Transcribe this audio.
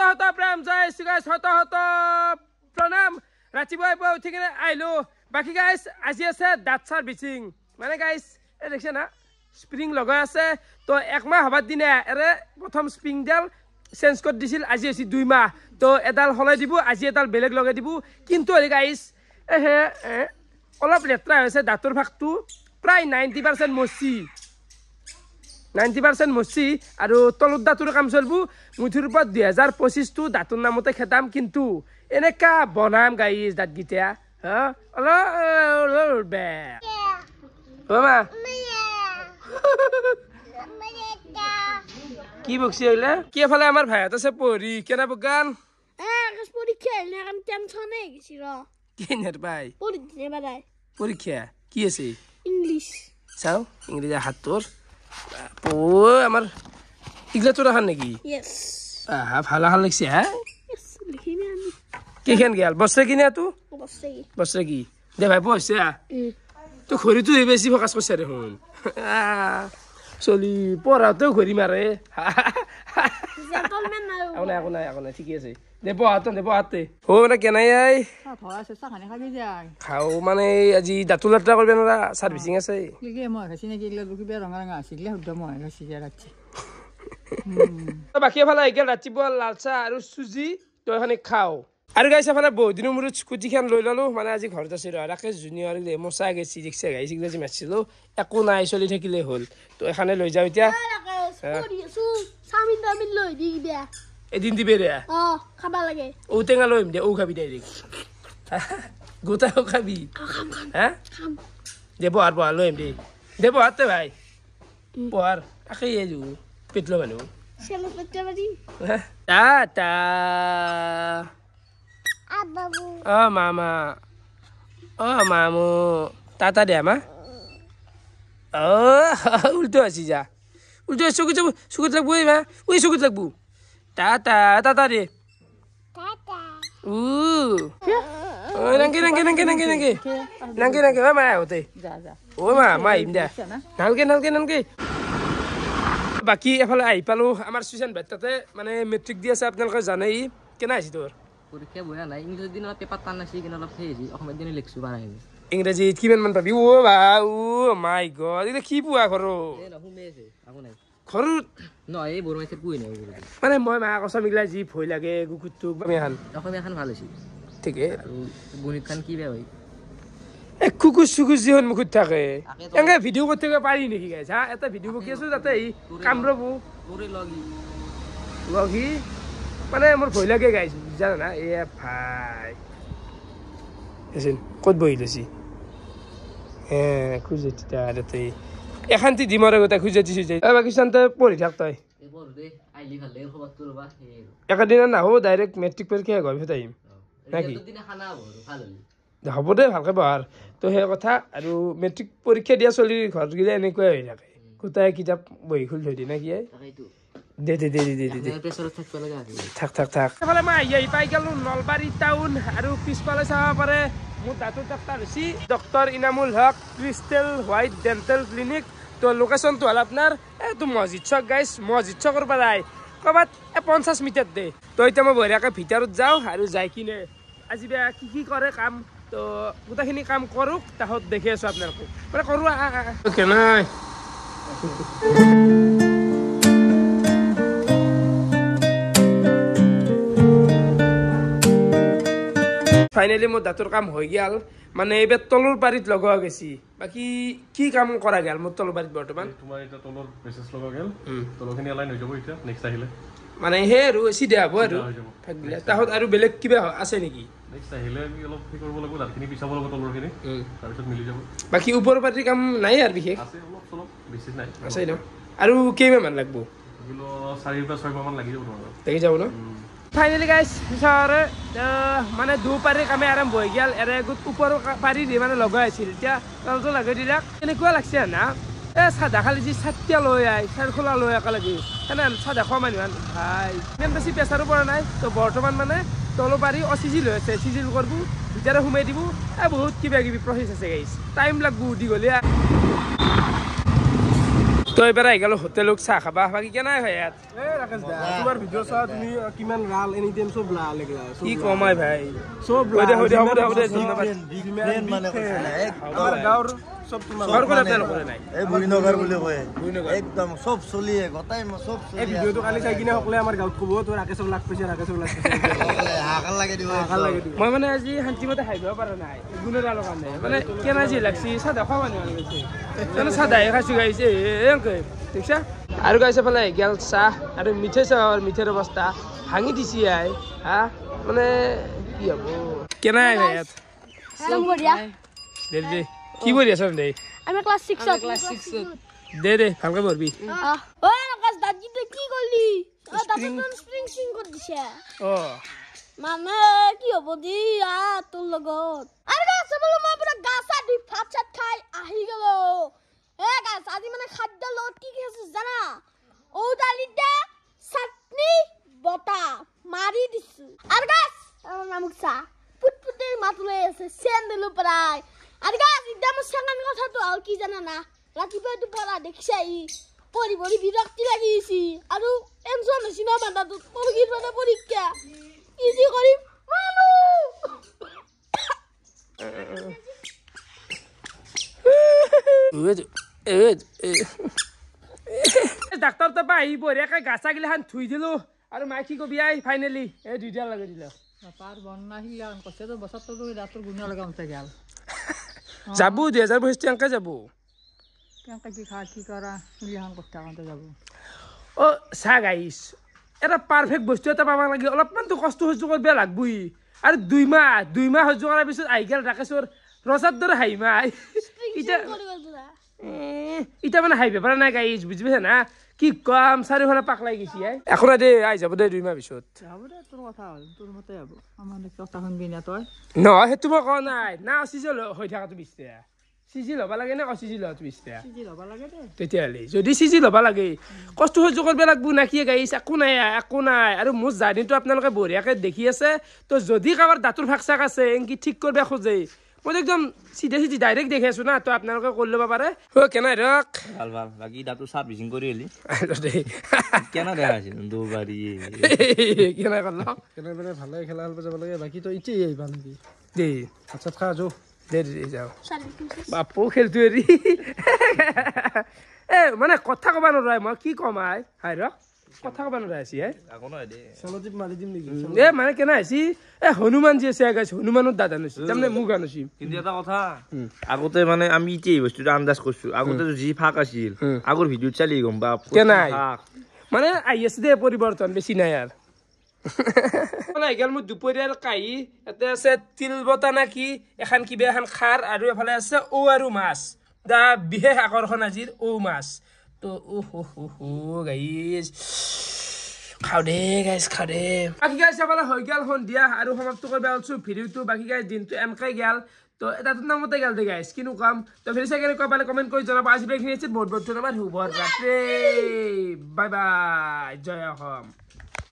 হত প্ৰেম জয় শ্ৰী গাইছ হত প্ৰণাম ৰাতিপুৱাই পুৱা উঠি কিনে আহিলো বাকি গাইছ আজি আছে দাঁত সাৰ্ভিচিং মানে গাইছ এই দেখছে না স্প্ৰিং লগাই আছে তো একমাহ হবাৰ দিনে এৰে প্ৰথম স্প্ৰিংডাল চেঞ্জ কৰি দিছিল আজি হৈছে 2 মাহ তো এডাল হলাই দিব আজি এডাল বেলেগ লগাই দিব কিন্তু এই গাইছ অলপ লেত্ৰা হৈছে দাঁতৰ ভাগটো প্ৰায় 90% মচি 90% মচি আৰু তলত দাঁতৰ কাম চলবো মুঠৰ ওপৰত 2025 টো দাঁতৰ নামতে খেতাম কিন্তু এনেকা বনাম গাইছ দাঁত গিটা হা অলপ বে মামা কি বকছি হইলা কি ফালে আমাৰ ভাইত আছে পঢ়ি কেনা বগান পৰীক্ষা হলে কাম টেনচনে গিছি ৰ কেনেৰ ভাই পৰীক্ষা কি আছে ইংলিশ চাও ইংৰেজি হাতৰ ও আমার ইগলা তোরা খান নাকি ইয়েস আহা ভালো হাল লাগছে হ্যাঁ ইয়েস লিখিনি আমি কি খান গেল বসরে কিনা তু বসরে কি দে ভাই বসে তো খরি তুই বেশি ফোকাস করছ রে হুন চলি পড়াতেও ঘড়ি মারে জেন্টলম্যান না আকো নাই ঠিক আছে দে বহাতে ও মানে কেনাই আই ধৰা চেষ্টা খানে খাবি যায় খাও মানে আজি দাঁতু লাত্ৰা কৰবে না সাৰ্ভিসিং আছে লিগে মই খাইছি নাকি এগুলা দুকিবা ৰঙা ৰঙা আছিল শুদ্ধ মই খাইছি যা ৰাখছি বাকি এফালে আইগেল ৰাতিপুৱা লাল চাহ আৰু চুজি তই খানি খাও আৰু গাইছ এফালে বহুত দিনৰ মূৰত স্কুটিখন লৈ ললো মানে আজি ঘৰত আছে ৰাকে জুনিয়ৰ মচা গেছি ৰিক্সা গাইছি যে মাছিলো একো নাই চলি থাকিলে হ'ল তো এখানে লৈ যাও এতিয়া সামিন দামিন লৈ দি দিয়া এদিন দিবে রে খাবা লাগে ও টেঙা লইম দে ও খাবি ডাইরেক্ট গোটা ও খাবি হ্যাঁ দেবো আর বহার লইম দে বহাতে ভাই বহার তাকে যু পেটলো মানুষ সেলো পেটটা বাড়ি টাটা বাবু ও মামা ও মামু টাটা দে আমা ও উল্টো আছি যা উল্টো সুকুত লাগবো মা ওই সুকুত লাগবো টাটা রে nangke mama hote o mama imda nalke বাকি এফালে আহি পালো আমাৰ সুশান বেটাতে মানে মেট্ৰিক দি আছে আপোনালোকে জানেই কেনা আহিছে তোৰ পৰীক্ষা বয়া নাই ইংলিছ দিন অলপ পেপাৰ টান আছে কিন্তু অলপ হেৰি অসমীয়া দিন লিখছো বানাই ইংৰাজীত কিমান মান পাবি ও বা ও মাই গড এটা কি পুৱা ঘৰো এ না হুমে আছে আকো নাই ঘৰত নহয় এই বৰমাইছে পুই নাই মানে মই মা কচা মিগলা যি ভয় লাগে গুকুতটো মেহান অসমীয়াখন ভাল হৈছে ঠিকে আৰু গণিতখন কি বেয়া হয় কুকুৰ যিহন মুখত থাকে এনেকে ভিডিঅ' কৰি থাকিব পাৰি নেকি গাইছ হা এটা ভিডিঅ' বকি আছো তাতে কামৰবো লগি মানে মোৰ ভয় লাগে গাইছ জানা না এ ভাই এসেন ক'ত বহি লৈছি খুঁজে তাতে এখান্তি দিমৰ আগতে খুঁজে দিছো যে বাকিস্তানতে পঢ়ি থাক তই একেদিনা নাহো ডাইৰেক্ট মেট্ৰিক পৰীক্ষা ঘৰ ভিতৰত আহিম নাকি হ'ব দে ভালকে বহাৰ তো সেই কথা আৰু মেট্ৰিক পৰীক্ষা দিয়া চলি ঘৰত গ'লে এনেকুৱাই হৈ থাকে গোটাই কিতাপ বহি খুলি থৈ দিয়ে নে কি দে থাক এফালে মই আহি পাই গ'লো নলবাৰী টাউন আৰু পিছফালে চাব পাৰে মোৰ দাঁতৰ ডাক্তৰ হৈছে ডক্টৰ ইনামুল হক ক্ৰিষ্টেল হোৱাইট ডেণ্টেল ক্লিনিক তো লোকেশ্যনটো হ'ল আপোনাৰ এইটো মছজিদ চক গাইছ মছজিদ চকৰ পৰাই ক'ৰবাত 50 মিটাৰ দে তো এতিয়া মই বঢ়িয়াকৈ ভিতৰত যাওঁ আৰু যাই কিনে আজি বেয়া কি কৰে কাম তো গোটেইখিনি কাম কৰোঁ তাহত দেখি আছোঁ আপোনালোকক মানে কৰোঁ কেনাই ফাইনেলি মোৰ দাঁতৰ কাম হৈ গ'ল মানে এইবাৰ তলৰ পাৰিত লগোৱা গৈছি বাকি কি কাম কৰা গ'ল মোৰ তলৰ পাৰিত বৰ্তমান তোমাৰ এটা তলৰ মেছেজ লগোৱা গ'ল তলখিনি এলাইন হৈ যাব এতিয়া নেক্সট আহিলে মানে হে আৰু চিধা হ'ব আৰু থাকিলে তাহত আৰু বেলেগ কিবা আছে নেকি নেক্সট আহিলে আমি অলপ কি কৰিব লাগিব দাঁতখিনি পিছাব লাগিব তলৰখিনি তাৰপিছত মিলি যাব বাকি ওপৰৰ পাৰিৰ কাম নাই আৰু বিশেষ আছে অলপ চলপ বেছি নাই আছে ন আৰু কেইমাহমান লাগিব এগুলো 4 বা 6 মাহমান লাগি যাব তোমাৰ লাগি যাব ন ফাইনেলি গাইছ পিছৰে মানে দু পাৰি কামে আৰম্ভ হৈ গ'ল এৰে ওপৰৰ পাৰি দি মানে লগাই আছিল এতিয়া তলটো লগাই দিলাক এনেকুৱা লাগছে না এ চাদা খালি যি চাতিয়া লৈ আই চাৰ খোলা লৈ একেলগে সেনে চাদা খোৱা মানুহ ভাই ইমান বেছি প্ৰেছাৰো পৰা নাই তো বৰ্তমান মানে তলো পাৰি চিজিল হৈ আছে চিজিল কৰিব ভিতৰে সোমাই দিব বহুত কিবা কিবি প্ৰচেছ আছে গাইছ টাইম লাগব দি গ'লে তো এবাৰ আহি গ'লো হোটেলত চাহ খাবা বাকী কেনে হয় ইয়াত ৰাকেশ দা তোমাৰ ভিডিঅ' চোৱা তুমি কিমান ৰাল এনি টাইম চব লা লাগলা কি কমাই ভাই চব হ'ব দে মানে আমাৰ গাঁৱৰ সব তোমাৰ ঘৰ কোনে নকৰে নাই এই বুইনগৰ বুলি কয় একদম সব চলিয়ে গটাই সব এই ভিডিঅ'টো কালি চাই কিনে সকলে আমাৰ গাঁৱত ক'ব তো ৰাকেশক লাগ পাইছে হাকাল লাগে দিব মই মানে আজি শান্তিমতে খাই দিব পৰা নাই গুণৰ আলো কাৰণে মানে কেনে যি লাগছি চাদা খাব মানে গৈছে মানে চাদাই খাইছো গাইছে এনেকৈ ঠিকছে আৰু গাইছে ফালে গেল চাহ আৰু মিঠাই চাহৰ মিঠাইৰ অৱস্থা ভাঙি দিছি আই হা মানে কি হ'ব কেনে আই ইয়াত দে কি কৰি আছ দে আমি ক্লাস 6 দে ভালকে পঢ়বি ওই আকাশ দাদি তুই কি করলি দাদি স্প্রিং সিং করে দিছে মানে কি হব দি তোর লগত আরে গাছ বলো মই পুরা গাছা দি ভাত চাত খাই আহি গেল গাছ আজি মানে খাদ্য লগত কি আছে জানা ও দালিতে চাটনি বটা মারি দিছু আর গাছ নামুকসা পুটপুটে মাতুলে আছে সেন্দেলু প্রায় আর গাছ ইদাম সাঙ্গান কথাটো আর কি জানা না ৰাতিপুৱা তো পড়া দেখছাই পৰি বিৰক্তি লাগিছি আৰু টেনশন হইছি না মাথাটো পৰীক্ষা মানে পৰীক্ষা কি যে কৰি মানু ডাক্তৰ তো পাই বঢ়িয়াকে গাছা গিলাখান ধুই দিলো আৰু মাই কি কবি আই ফাইনেলি এই দুইটা লগাই দিল পাৰ বন্না হিলান কৈছে তো বছৰটো দাঁতৰ গুণ লগাওঁতে গেল যাব 2022 টাকা যাব কেনেকৈ কি খা কি কৰা হিলান কথা কাউন্তে যাব ও চা গাইছ এটা পারফেক্ট বস্তু এটা পাবা লাগে অলপমান তো কষ্ট সহ্য করবে লাগবই আর 2 মাহ সহ্য করার পিছত আই গেল রাকেশর রসার দরে হাইমা ইটা মানে হাইবে পারা না গাইছ বুঝবি না কি কম চারিওফালে পাকলাই গেছি এখন দে আই যাব দে 2 মাহ পিছত যাব দে তোৰ কথা হ'ল তোৰ মতে যাব আমাৰ কথা শুনবি না তই নহয় সেইটো মই কোৱা নাই না চিজল হৈ থাকাটো বিচতে চিজি ল'ব লাগে না চিজি ল'ব বিচতে চিজি ল'ব লাগে দে তেতিয়াহ'লে যদি চিজি ল'ব লাগে কষ্ট সহ্য কৰিব লাগিব না কি গাইছ একো নাই আৰু মোৰ জাৰ্নিটো আপোনালোকে বঢ়িয়াকৈ দেখি আছে তো যদি কাৰোবাৰ দাঁতৰ ফাক চাক আছে এনকি ঠিক কৰিব খোজে মই একদম চিধা ডাইৰেক্ট দেখি আছো না তো আপোনালোকে কৰি ল'ব পাৰে কেনে ৰক ভাল বাকি দাঁতৰ সাৰ্ভিচিং কৰি এলি কেনে দেখা আছিল দুবাৰি কেনে কৰল কেনে মানে ভালে খেলা খেলব যাব লাগে বাকি তো ইচ্ছাই আহিবা নেকি দে আচ্ছা খা যো দে যাও বাপু খেলটো এৰি মানে কথা ক'ব নোৱাৰে মই কি ক'ম হাই ৰ কথা ক'ব নোৱাৰে আছি আকৌ নহয় দে চলজিপ মাৰি দিম নেকি মানে কেনে আছি হনুমান যি আছে গাইছে হনুমানৰ দাদা নছি তাৰমানে মোক আনছি কিন্তু এটা কথা আগতে মানে আমি ইতি বস্তুটো আন্দাজ কৰিছো আগতে যি ফাক আছিল আগৰ ভিডিঅ'ত চালি গম বা কেনাই মানে আহি আছে দে পৰিৱৰ্তন বেছি নাই আৰু মানে গেল মোৰ দুপৰীয়াৰ কাহি ইয়াতে আছে তিল বতা না কি এখন কিবা এখন খাৰ আৰু এফালে আছে ঔ আৰু মাছ দা বিশেষ আকৰ্ষণ আজিৰ ঔ মাছ তো গাইছ খাওঁ দে গাইছ খাওঁ দে বাকী গাইছ এফালে হৈ গেল সন্ধিয়া আৰু সমাপ্ত কৰিব ওলাইছো ভিডিঅ'টো বাকী গাইছ দিনটো এনেকৈ গেল তো এটাটোৰ নামতে গেল দে গাইছ কিনো কাম তো ভিডিঅ' চাই কেনেকুৱা পালে কমেণ্ট কৰি জনাব আজি ব্ৰেকখিনি আছে বহুত বহুত ধন্যবাদ শুভ ৰাত্ৰি বাই বাই জয় অসম